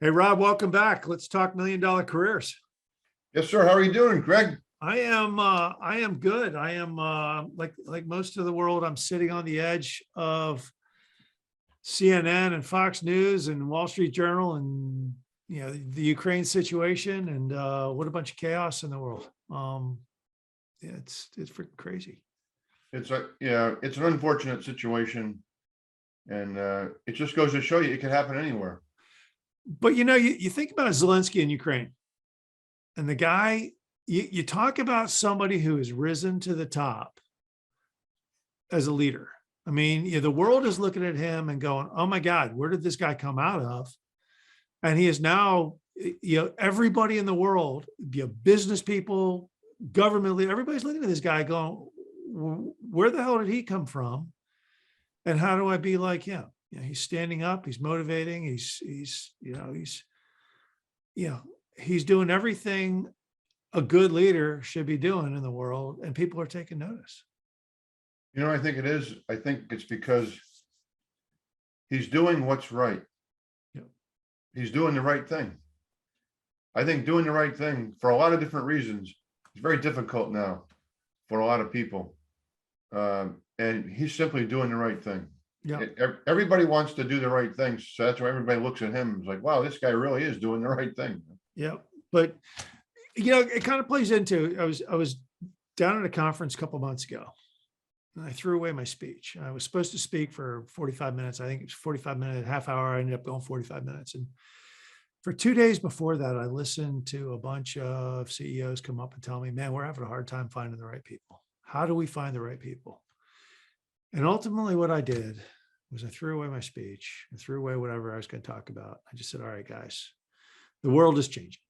Hey, Rob, welcome back. Let's talk million-dollar careers. Yes, sir. How are you doing, Greg? I am good. I am like most of the world, I'm sitting on the edge of CNN and Fox News and Wall Street Journal and the Ukraine situation and what a bunch of chaos in the world. Yeah, it's freaking crazy. It's an unfortunate situation, and it just goes to show you it can happen anywhere. But you think about Zelensky in Ukraine, and the guy, you talk about somebody who has risen to the top as a leader. I mean, the world is looking at him and going, oh my God, where did this guy come out of? And he is now, everybody in the world, business people, government leaders, everybody's looking at this guy going, where the hell did he come from? And how do I be like him? He's standing up, he's motivating, he's doing everything a good leader should be doing in the world, and people are taking notice. I think it is. I think it's because he's doing what's right. Yep. He's doing the right thing. I think doing the right thing for a lot of different reasons is very difficult now for a lot of people. And he's simply doing the right thing. Yeah. Everybody wants to do the right thing. So that's why everybody looks at him. It's like, wow, this guy really is doing the right thing. Yeah. But, it kind of plays into, I was down at a conference a couple of months ago, and I threw away my speech. I was supposed to speak for 45 minutes. I think it was 45 minutes, half hour. I ended up going 45 minutes. And for 2 days before that, I listened to a bunch of CEOs come up and tell me, man, we're having a hard time finding the right people. How do we find the right people? And ultimately what I did was I threw away my speech and threw away whatever I was going to talk about. I just said, all right, guys, the world is changing.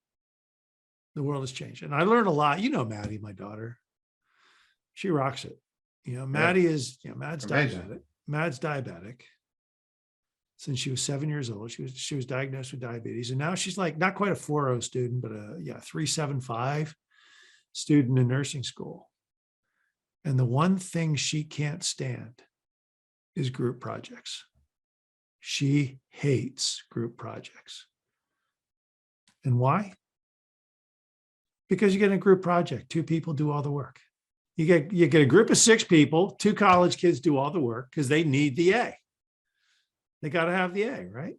The world has changed. And I learned a lot. Maddie, my daughter, she rocks it. Maddie is, Madd's amazing. diabetic. Madd's diabetic. Since she was 7 years old, she was diagnosed with diabetes. And now she's like, not quite a 4.0 student, but a 3.75 student in nursing school. And the one thing she can't stand is group projects. She hates group projects. And why? Because you get a group project, 2 people do all the work. You get a group of 6 people, 2 college kids do all the work because they need the A. They got to have the A, right?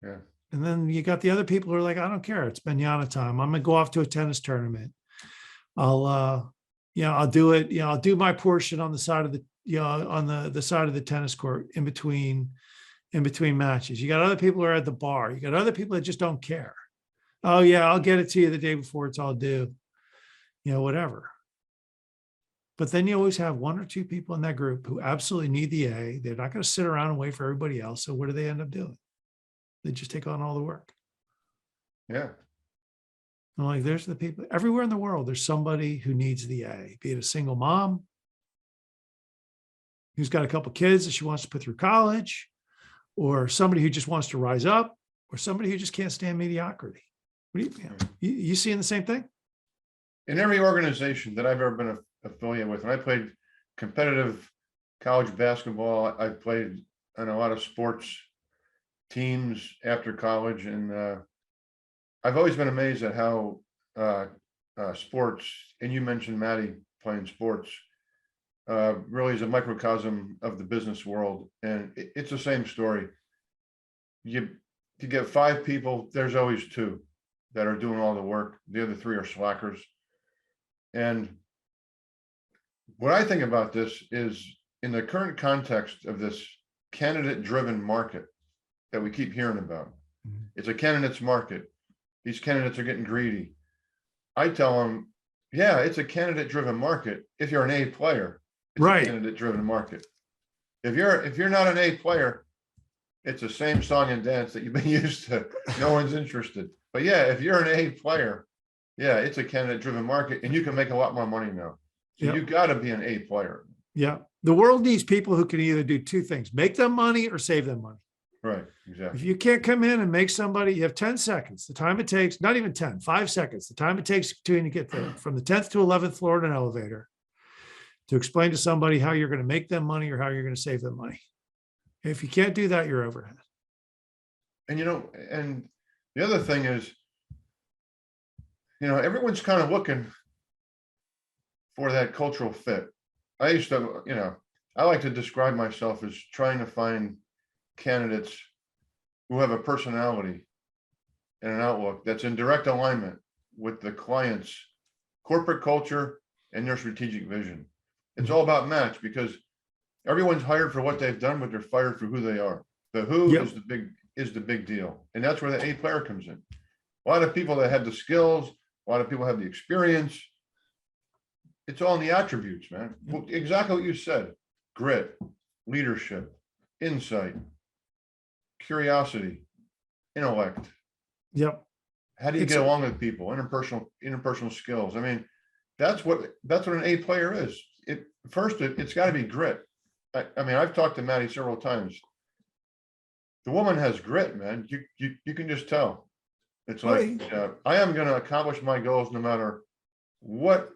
Yeah. And then you got the other people who are like, I don't care. It's manana time. I'm going to go off to a tennis tournament. I'll do it. I'll do my portion on the side of the side of the tennis court in between matches. You got other people who are at the bar. You got other people that just don't care. Oh yeah, I'll get it to you the day before it's all due. Whatever. But then you always have 1 or 2 people in that group who absolutely need the A. They're not going to sit around and wait for everybody else. So what do they end up doing? They just take on all the work. Yeah. I'm like, there's the people everywhere in the world. There's somebody who needs the A, be it a single mom who's got a couple kids that she wants to put through college, or somebody who just wants to rise up, or somebody who just can't stand mediocrity. What do you seeing the same thing? In every organization that I've ever been affiliated with, and I played competitive college basketball, I played on a lot of sports teams after college, and I've always been amazed at how sports, and you mentioned Maddie playing sports, really is a microcosm of the business world. And it's the same story. You get 5 people, there's always 2 that are doing all the work. The other 3 are slackers. And what I think about this is, in the current context of this candidate-driven market that we keep hearing about, it's a candidate's market. These candidates are getting greedy. I tell them, yeah, it's a candidate-driven market if you're an A player. It's right. A candidate-driven market. If you're not an A player, it's the same song and dance that you've been used to. No one's interested. But yeah, if you're an A player, yeah, it's a candidate-driven market, and you can make a lot more money now. So you got to be an A player. Yeah. The world needs people who can either do 2 things, make them money or save them money. Right. Exactly. If you can't come in and make somebody, you have 10 seconds, the time it takes, not even 10, 5 seconds, the time it takes to get there from the 10th to 11th floor in an elevator to explain to somebody how you're going to make them money or how you're going to save them money. If you can't do that, you're overhead. And The other thing is, everyone's kind of looking for that cultural fit. I used to, I like to describe myself as trying to find candidates who have a personality and an outlook that's in direct alignment with the client's corporate culture and their strategic vision. It's all about match, because everyone's hired for what they've done, but they're fired for who they are. The who Yep. is the big deal. And that's where the A player comes in. A lot of people that have the skills, a lot of people have the experience. It's all in the attributes, man. Well, exactly what you said. Grit, leadership, insight, curiosity, intellect. Yep. How do you It's- get along with people? Interpersonal skills. I mean, that's what an A player is. It's got to be grit. I mean, I've talked to Maddie several times. The woman has grit, man. You can just tell. It's like, I am going to accomplish my goals no matter what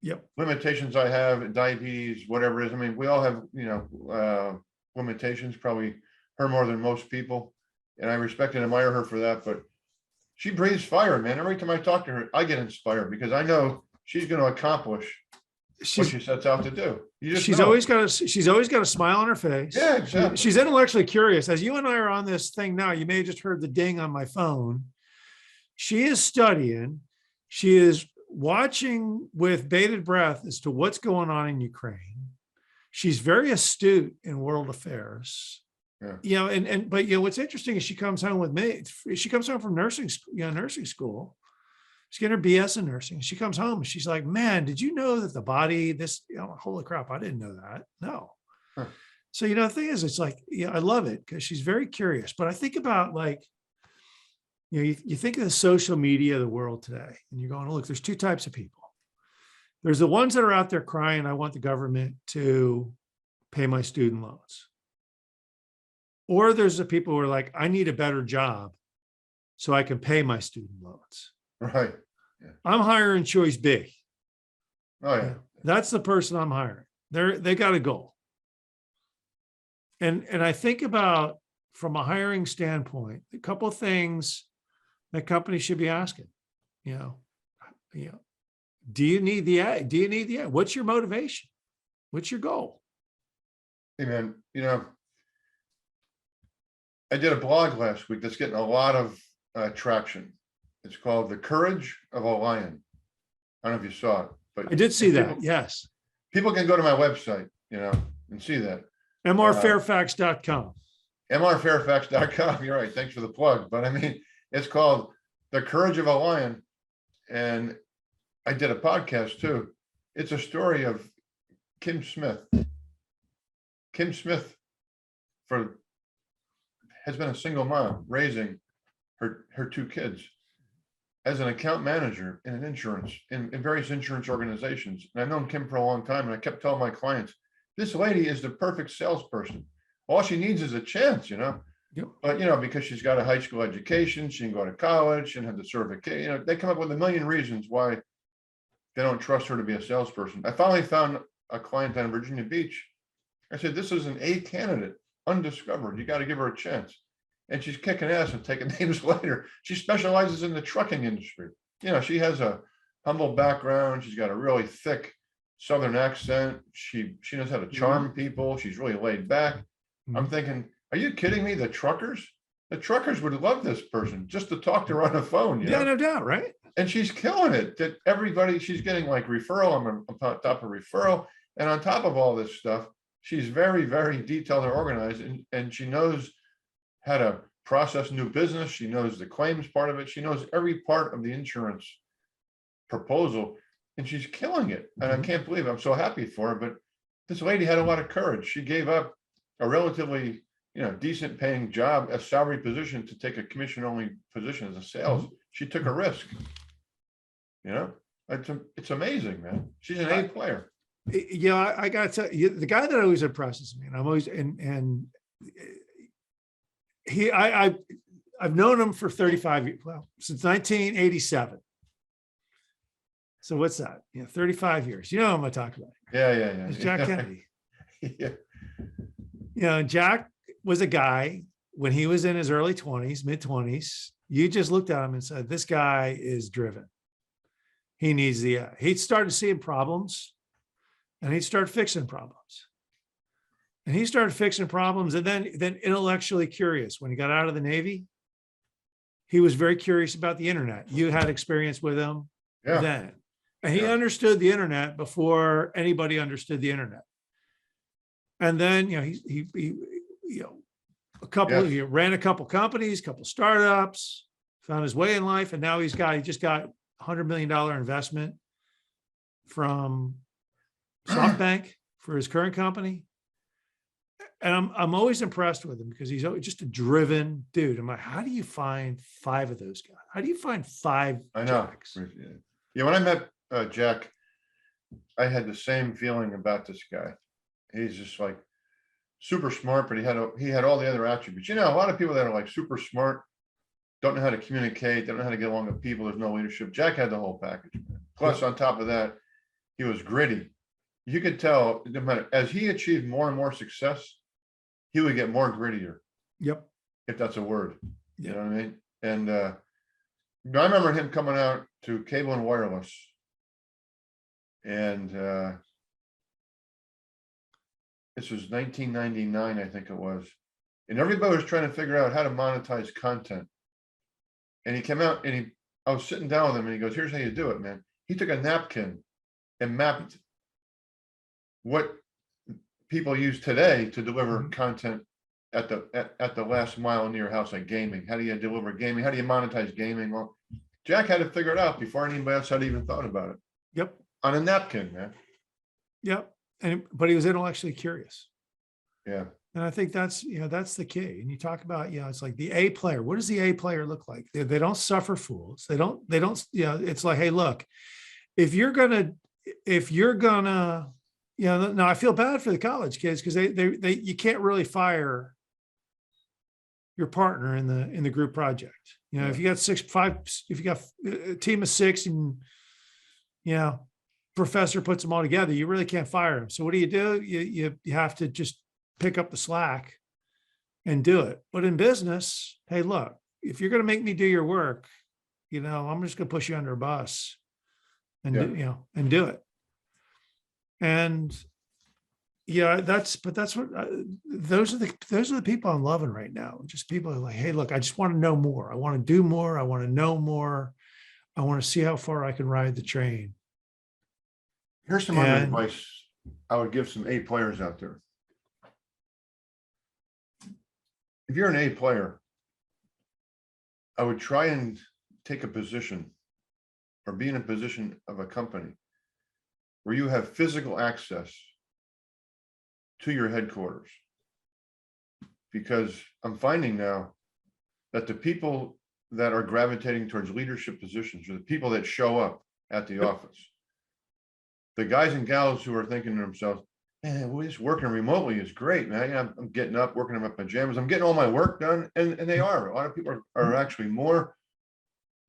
Yep. limitations I have, diabetes, whatever it is. I mean, we all have, limitations, probably her more than most people. And I respect and admire her for that. But she breathes fire, man. Every time I talk to her, I get inspired, because I know she's going to accomplish what she sets out to do. She's always got a smile on her face. Yeah, exactly. She's intellectually curious. As you and I are on this thing now, you may have just heard the ding on my phone. She is studying. She is watching with bated breath as to what's going on in Ukraine. She's very astute in world affairs. Yeah. But what's interesting is she comes home with me. She comes home from nursing school. She's getting her BS in nursing. She comes home and she's like, man, did you know that the body, holy crap, I didn't know that. No. Huh. So, the thing is, it's like, I love it because she's very curious. But I think about, like, you think of the social media of the world today, and you're going, look, there's two types of people. There's the ones that are out there crying, I want the government to pay my student loans. Or there's the people who are like, I need a better job so I can pay my student loans. Right. Yeah. I'm hiring choice B. Oh yeah. That's the person I'm hiring. They got a goal. And I think about, from a hiring standpoint, a couple of things that companies should be asking. Do you need the ad? Do you need the ad? What's your motivation? What's your goal? Hey man, I did a blog last week that's getting a lot of traction. It's called The Courage of a Lion. I don't know if you saw it, but I did see that. Yes. People can go to my website, and see that. mrfairfax.com. mrfairfax.com. You're right. Thanks for the plug. But I mean, it's called The Courage of a Lion. And I did a podcast too. It's a story of Kim Smith. Kim Smith has been a single mom raising her two kids as an account manager in in various insurance organizations. And I've known Kim for a long time, and I kept telling my clients, this lady is the perfect salesperson. All she needs is a chance, Yep. But because she's got a high school education, she can go to college, she can have the certification. They come up with a million reasons why they don't trust her to be a salesperson. I finally found a client down in Virginia Beach. I said, this is an A candidate, undiscovered. You got to give her a chance. And she's kicking ass and taking names later. She specializes in the trucking industry. She has a humble background. She's got a really thick Southern accent. She knows how to charm people. She's really laid back. I'm thinking, are you kidding me? The truckers would love this person just to talk to her on the phone. Yeah, no doubt, right? And she's killing it. That everybody, she's getting like referral on top of referral. And on top of all this stuff, she's very, very detailed and organized. And she knows how to process new business. She knows the claims part of it. She knows every part of the insurance proposal, and she's killing it. And I can't believe it. I'm so happy for her. But this lady had a lot of courage. She gave up a relatively, decent paying job, a salary position, to take a commission only position as a sales. She took a risk. It's amazing, man. She's an A player. I got to tell you, the guy that always impresses me, and I'm always, and I've known him for 35 years, since 1987. So what's that? 35 years. You know what I'm going to talk about. Yeah. It's Jack Kennedy. Yeah. Jack was a guy when he was in his early 20s, mid 20s, You just looked at him and said, this guy is driven. He needs he'd started seeing problems and he'd start fixing problems. And he started fixing problems, and then intellectually curious. When he got out of the Navy, he was very curious about the internet. You had experience with him then. And he understood the internet before anybody understood the internet. And then, he ran a couple companies, couple startups, found his way in life. And now he just got $100 million investment from SoftBank for his current company. And I'm always impressed with him because he's just a driven dude. I'm like, how do you find 5 of those guys? How do you find 5 I know. Jacks? Yeah, when I met Jack, I had the same feeling about this guy. He's just like super smart, but he had all the other attributes. A lot of people that are like super smart don't know how to communicate, don't know how to get along with people. There's no leadership. Jack had the whole package. Plus, on top of that, he was gritty. You could tell, no matter, as he achieved more and more success, he would get more grittier. Yep. If that's a word. You know what I mean? And I remember him coming out to Cable and Wireless. And this was 1999, I think it was. And everybody was trying to figure out how to monetize content. And he came out and I was sitting down with him and he goes, here's how you do it, man. He took a napkin and mapped what people use today to deliver content at the last mile near your house, like gaming. How do you deliver gaming? How do you monetize gaming? Well, Jack had to figure it out before anybody else had even thought about it. Yep. On a napkin, man. Yep. But he was intellectually curious. Yeah. And I think that's the key. And you talk about, it's like the A player. What does the A player look like? They don't suffer fools. They don't, it's like, hey, look, if you're gonna, now I feel bad for the college kids because you can't really fire your partner in the group project. If you got if you got a team of 6 and professor puts them all together, you really can't fire them. So what do? You have to just pick up the slack and do it. But in business, hey, look, if you're going to make me do your work, I'm just going to push you under a bus and do it. And that's what those are the people I'm loving right now. Just people are like, hey, look, I just want to know more. I want to do more. I want to know more. I want to see how far I can ride the train. Here's some other advice I would give some A players out there. If you're an A player, I would try and take a position or be in a position of a company where you have physical access to your headquarters. Because I'm finding now that the people that are gravitating towards leadership positions are the people that show up at the office. The guys and gals who are thinking to themselves, man, well, just working remotely is great, man. I'm getting up, working in my pajamas. I'm getting all my work done. And they are. A lot of people are actually more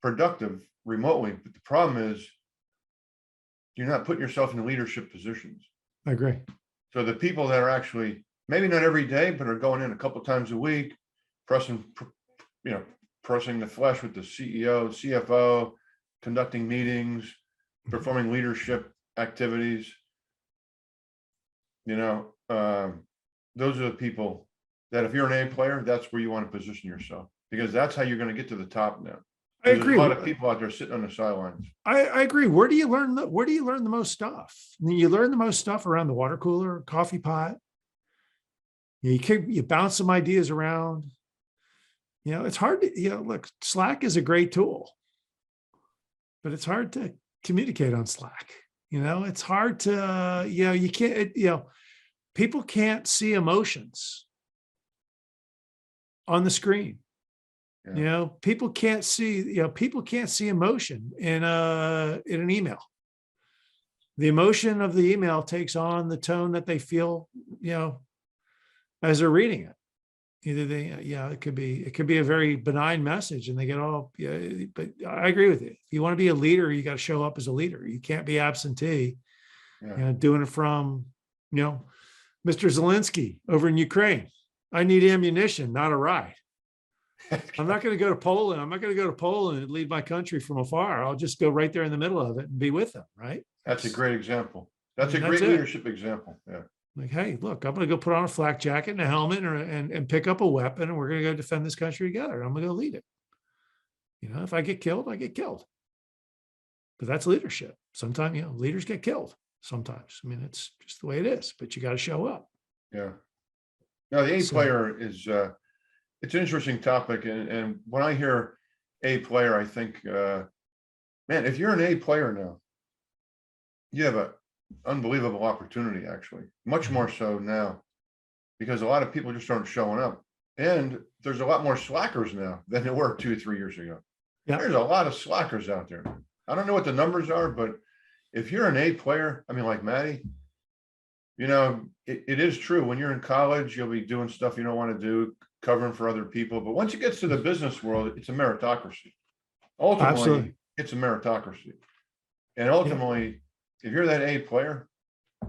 productive remotely. But the problem is you're not putting yourself in leadership positions. I agree. So the people that are actually, maybe not every day, but are going in a couple times a week, pressing the flesh with the CEO, CFO, conducting meetings, performing leadership activities. Those are the people that if you're an A player, that's where you want to position yourself, because that's how you're going to get to the top now. I agree. There's a lot of people out there sitting on the sidelines. I agree. Where do you learn the most stuff? You learn the most stuff around the water cooler, coffee pot. You bounce some ideas around. It's hard to, look, Slack is a great tool, but it's hard to communicate on Slack. It's hard to, you can't, people can't see emotions on the screen. People can't see, emotion in an email. The emotion of the email takes on the tone that they feel, as they're reading it. Either it could be a very benign message and they get all, but I agree with you. If you want to be a leader, you got to show up as a leader. You can't be absentee, doing it from, Mr. Zelensky over in Ukraine. I need ammunition, not a ride. I'm not going to go to Poland. I'm not going to go to Poland and lead my country from afar. I'll just go right there in the middle of it and be with them. Right. That's a great example. That's a And great that's it. leadership example. Yeah. Like, hey, look, I'm going to go put on a flak jacket and a helmet and pick up a weapon, and we're going to go defend this country together. I'm going to go lead it. If I get killed, I get killed. But that's leadership. Sometimes, leaders get killed sometimes. I mean, it's just the way it is, but you got to show up. Yeah. Now the A So- player is, it's an interesting topic. And when I hear A player, I think, man, if you're an A player now, you have an unbelievable opportunity, actually, much more so now, because a lot of people just aren't showing up. And there's a lot more slackers now than there were 2 or 3 years ago. Yeah. There's a lot of slackers out there. I don't know what the numbers are, but if you're an A player, I mean, like Maddie, it is true. When you're in college, you'll be doing stuff you don't want to do, covering for other people. But once it gets to the business world, it's a meritocracy. Ultimately, Absolutely. it's a meritocracy. And ultimately, if you're that A player,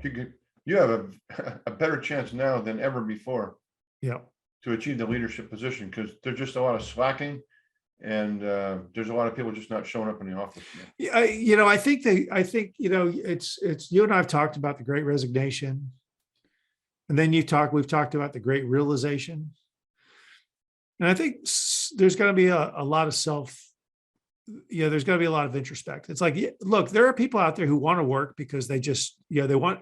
you have a better chance now than ever before Yeah. to achieve the leadership position, because there's just a lot of slacking, and there's a lot of people just not showing up in the office. Yeah. I think it's you and I've talked about the Great Resignation. And then we've talked about the Great Realization. And I think there's going to be a lot of there's going to be a lot of introspect. It's like, look, there are people out there who want to work because they just, they want,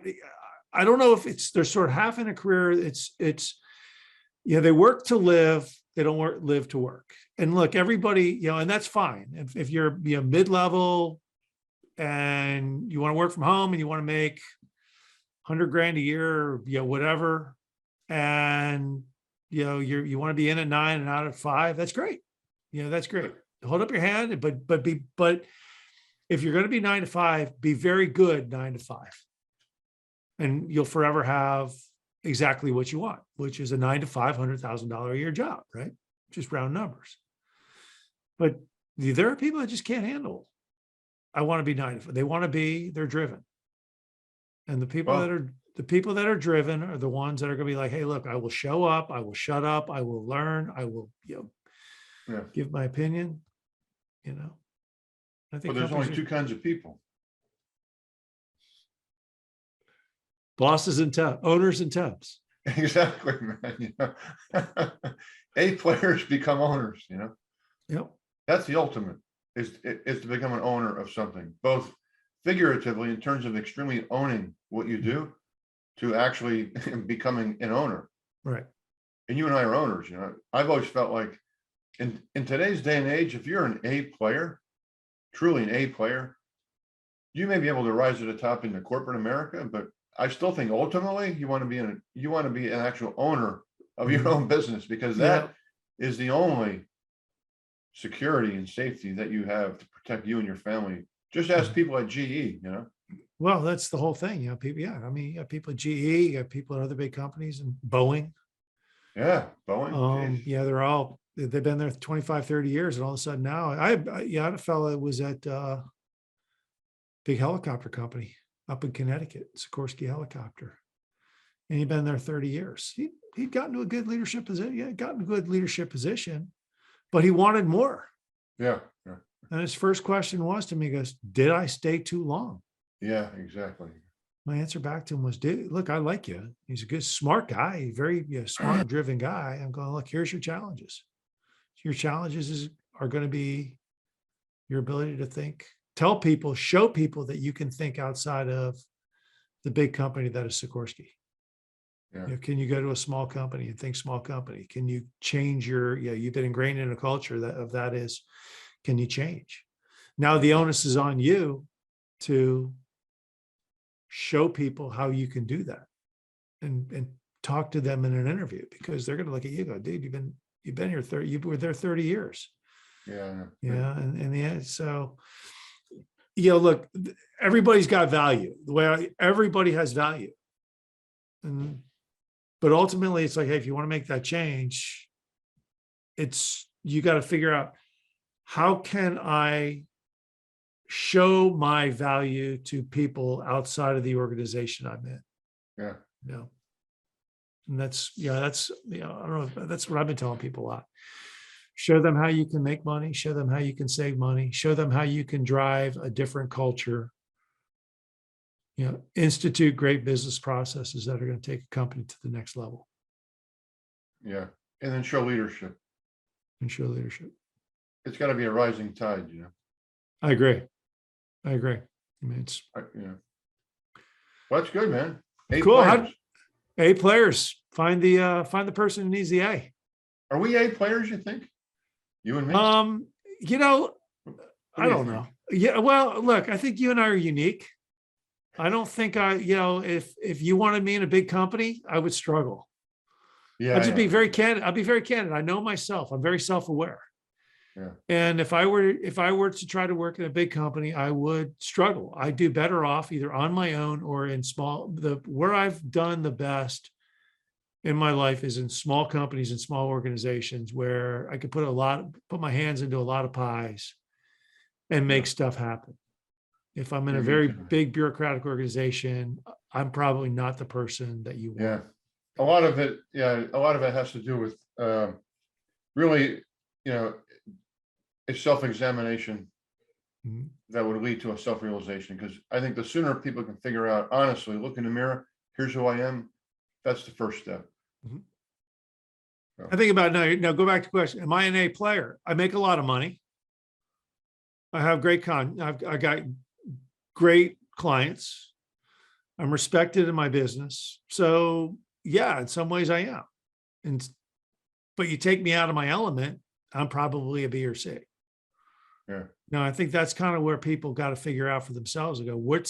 I don't know if they're sort of half in a career. It's, they work to live. They don't live to work. And look, everybody, and that's fine. If you're, mid-level and you want to work from home and you want to make 100 grand a year, or, whatever. And, you want to be in at 9 and out at 5. That's great. That's great. Hold up your hand, but if you're going to be 9 to 5, be very good 9 to 5. And you'll forever have exactly what you want, which is a 9 to 5, $100,000 a year job, right? Just round numbers. But there are people that just can't handle. I want to be 9 to 5. They're driven. And the people that are driven are the ones that are going to be like, hey, look, I will show up. I will shut up. I will learn. I will, give my opinion. I think Well, there's only 2 kinds of people. Bosses and owners and temps. Exactly, man. A players become owners, Yep. That's the ultimate, is to become an owner of something, both figuratively in terms of extremely owning what you do, to actually becoming an owner. Right. And you and I are owners. I've always felt like in today's day and age, if you're an A player, truly an A player, you may be able to rise to the top into corporate America, but I still think ultimately you want to be an actual owner of your own business, because that is the only security and safety that you have to protect you and your family. Just ask people at GE, Well, that's the whole thing. People, you got people at GE, you got people at other big companies, and Boeing. Yeah, Boeing. They've been there 25, 30 years. And all of a sudden now, I had a fellow that was at big helicopter company up in Connecticut, Sikorsky Helicopter. And he'd been there 30 years. He'd gotten to a good leadership position, but he wanted more. Yeah. And his first question was to me, he goes, did I stay too long? Yeah, exactly. My answer back to him was, dude, look, I like you. He's a good, smart guy, very smart and driven guy. I'm going, look, here's your challenges. Your challenges are going to be your ability to think, tell people, show people that you can think outside of the big company that is Sikorsky. Yeah. Can you go to a small company and think small company? Can you change you've been ingrained in a culture that is, can you change? Now the onus is on you to show people how you can do that, and talk to them in an interview, because they're going to look at you and go, dude, you've been here you were there 30 years. Yeah. And in the end, so, look, everybody's got value. The way everybody has value. But ultimately it's like, hey, if you want to make that change, you got to figure out, how can I show my value to people outside of the organization I'm in? Yeah. And that's, I don't know, that's what I've been telling people a lot. Show them how you can make money, show them how you can save money, show them how you can drive a different culture. Institute great business processes that are going to take a company to the next level. Yeah. And then show leadership. And show leadership. It's got to be a rising tide, I agree. I mean, it's Well, that's good, man. 8 cool. players. A players. Find the person who needs the A. Are we A players, you think? You and me? I do you don't think? know. Yeah, well, look, I think you and I are unique. I don't think if you wanted me in a big company, I would struggle. Yeah. I'll just be very candid. I'll be very candid. I know myself. I'm very self-aware. Yeah. And if I were to try to work in a big company, I would struggle. I'd do better off either on my own or in where I've done the best in my life is in small companies and small organizations where I could put my hands into a lot of pies and make stuff happen. If I'm in a very big bureaucratic organization, I'm probably not the person that you want. Yeah. A lot of it has to do with really, a self-examination that would lead to a self-realization. Because I think the sooner people can figure out, honestly, look in the mirror, here's who I am, that's the first step. So. I think about now go back to the question. Am I an A player? I make a lot of money. I have I got great clients. I'm respected in my business. So yeah, in some ways I am. But you take me out of my element, I'm probably a B or C. Yeah. No, I think that's kind of where people got to figure out for themselves and go, where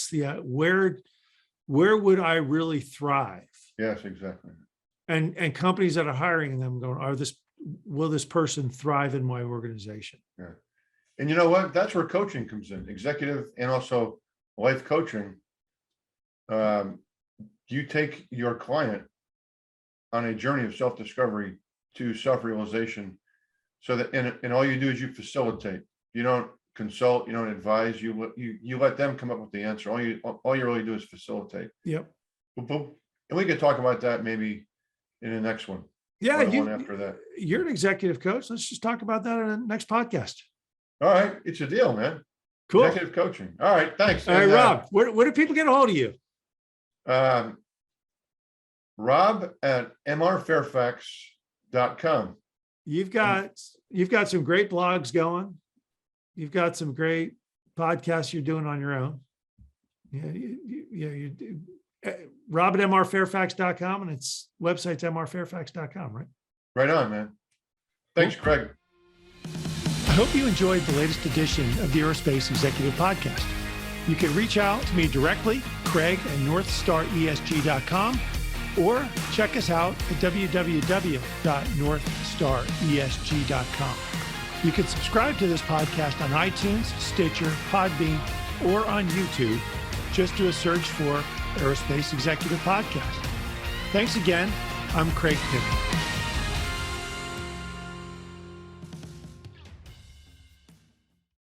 would I really thrive? Yes, exactly. And companies that are hiring them going, will this person thrive in my organization? Yeah. And you know what? That's where coaching comes in, executive and also life coaching. You take your client on a journey of self-discovery to self-realization, so that and all you do is you facilitate. You don't consult, you don't advise, you let them come up with the answer. All you really do is facilitate. Yep. Boom, boom. And we could talk about that maybe in the next one. Yeah, or the one after that. You're an executive coach. Let's just talk about that in the next podcast. All right, it's a deal, man. Cool. Executive coaching. All right, thanks. All right, Rob, where do people get a hold of you? Rob at mrfairfax.com. You've got some great blogs going. You've got some great podcasts you're doing on your own. Yeah, you do. Rob at mrfairfax.com, and its website's mrfairfax.com, right? Right on, man. Thanks, Craig. I hope you enjoyed the latest edition of the Aerospace Executive Podcast. You can reach out to me directly, Craig at northstaresg.com, or check us out at www.northstaresg.com. You can subscribe to this podcast on iTunes, Stitcher, Podbean, or on YouTube. Just do a search for Aerospace Executive Podcast. Thanks again. I'm Craig Pittman.